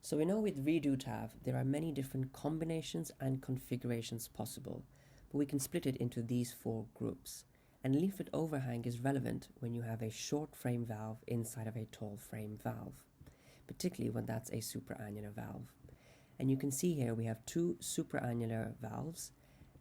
So we know with redo TAV there are many different combinations and configurations possible, but we can split it into these four groups. And leaflet overhang is relevant when you have a short frame valve inside of a tall frame valve, particularly when that's a supraannular valve. And you can see here we have two supraannular valves,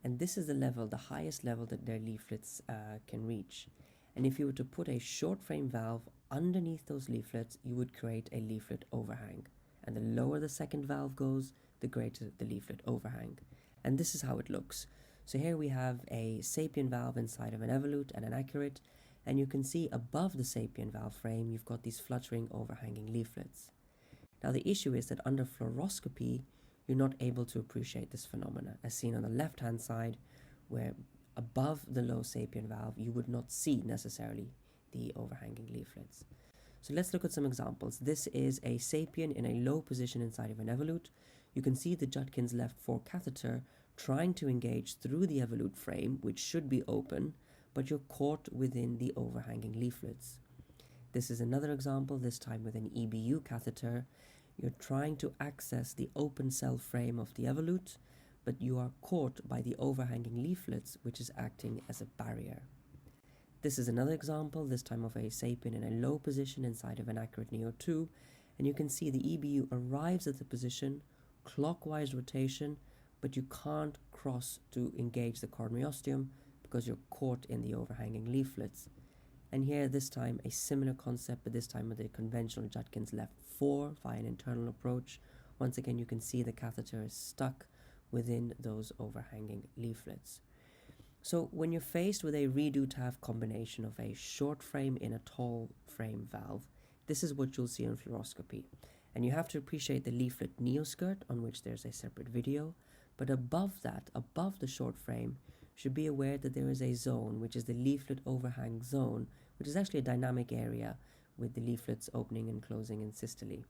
and this is the level, the highest level that their leaflets can reach. And if you were to put a short frame valve underneath those leaflets, you would create a leaflet overhang. And the lower the second valve goes, the greater the leaflet overhang. And this is how it looks. So here we have a sapien valve inside of an evolute and an accurate, and you can see above the sapien valve frame you've got these fluttering overhanging leaflets. Now the issue is that under fluoroscopy you're not able to appreciate this phenomena, as seen on the left hand side, where above the low sapien valve you would not see necessarily the overhanging leaflets. So let's look at some examples. This is a sapien in a low position inside of an evolute. You can see the Judkins left 4 catheter trying to engage through the evolute frame, which should be open, but you're caught within the overhanging leaflets. This is another example, this time with an EBU catheter. You're trying to access the open cell frame of the evolute, but you are caught by the overhanging leaflets, which is acting as a barrier. This is another example, this time of a sapien in a low position inside of an accurate Neo 2, and you can see the EBU arrives at the position, clockwise rotation, but you can't cross to engage the coronary ostium because you're caught in the overhanging leaflets. And here this time a similar concept, but this time with a conventional Judkins left 4 via an internal approach. Once again you can see the catheter is stuck within those overhanging leaflets. So when you're faced with a redo TAV combination of a short frame in a tall frame valve, this is what you'll see on fluoroscopy. And you have to appreciate the leaflet neoskirt, on which there's a separate video, but above that, above the short frame, you should be aware that there is a zone, which is the leaflet overhang zone, which is actually a dynamic area with the leaflets opening and closing in systole.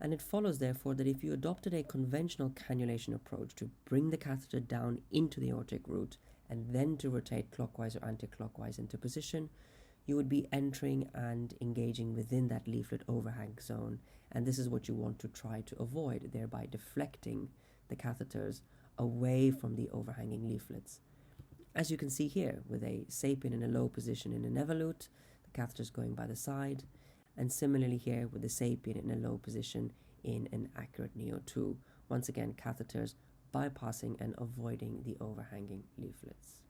And it follows therefore that if you adopted a conventional cannulation approach to bring the catheter down into the aortic root and then to rotate clockwise or anti-clockwise into position, you would be entering and engaging within that leaflet overhang zone, and this is what you want to try to avoid, thereby deflecting the catheters away from the overhanging leaflets. As you can see here, with a sapien in a low position in an evolute, the catheter is going by the side, and similarly here with the sapien in a low position in an accurate Neo 2. Once again, catheters bypassing and avoiding the overhanging leaflets.